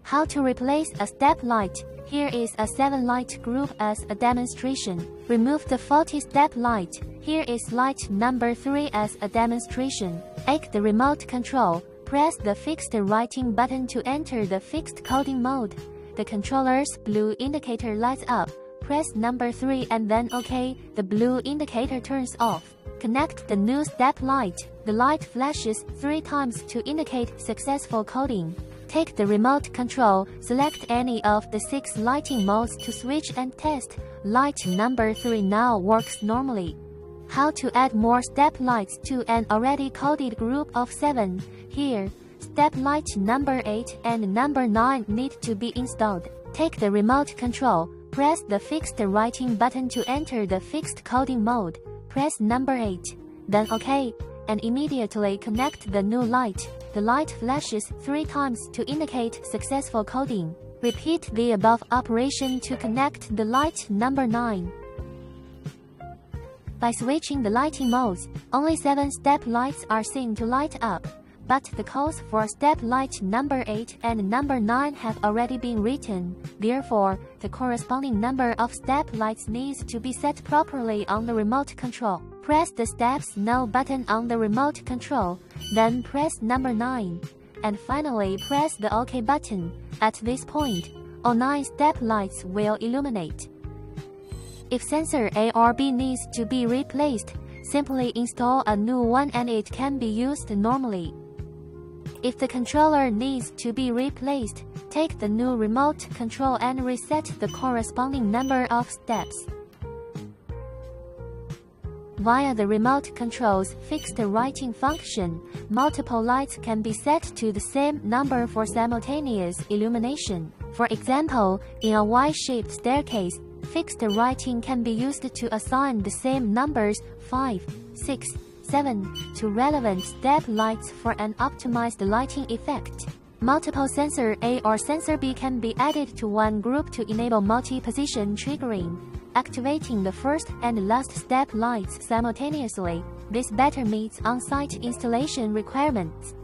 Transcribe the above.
How to replace a step light. Here is a 7-light group as a demonstration. Remove the faulty step light. Here is light number 3 as a demonstration. Take the remote control. Press the fixed writing button to enter the fixed coding mode. The controller's blue indicator lights up. Press number 3 and then OK. The blue indicator turns off. Connect the new step light. The light flashes 3 times to indicate successful coding. Take the remote control, select any of the 6 lighting modes to switch and test. Light number 3 now works normally. How to add more step lights to an already coded group of 7. Here, step light number 8 and number 9 need to be installed. Take the remote control, press the fixed writing button to enter the fixed coding mode. Press number 8, then OK, and immediately connect the new light. The light flashes 3 times to indicate successful coding. Repeat the above operation to connect the light number 9. By switching the lighting modes, only 7 step lights are seen to light up, but the codes for step light number 8 and number 9 have already been written. Therefore, the corresponding number of step lights needs to be set properly on the remote control. Press the Steps Now button on the remote control, then press number 9, and finally press the OK button. At this point, all 9 step lights will illuminate. If sensor A or B needs to be replaced, simply install a new one and it can be used normally. If the controller needs to be replaced, take the new remote control and reset the corresponding number of steps. Via the remote control's fixed writing function, multiple lights can be set to the same number for simultaneous illumination. For example, in a Y-shaped staircase, fixed writing can be used to assign the same numbers 5, 6, 7 to relevant step lights for an optimized lighting effect. Multiple sensor A or sensor B can be added to one group to enable multi-position triggering, activating the first and last step lights simultaneously. This better meets on-site installation requirements.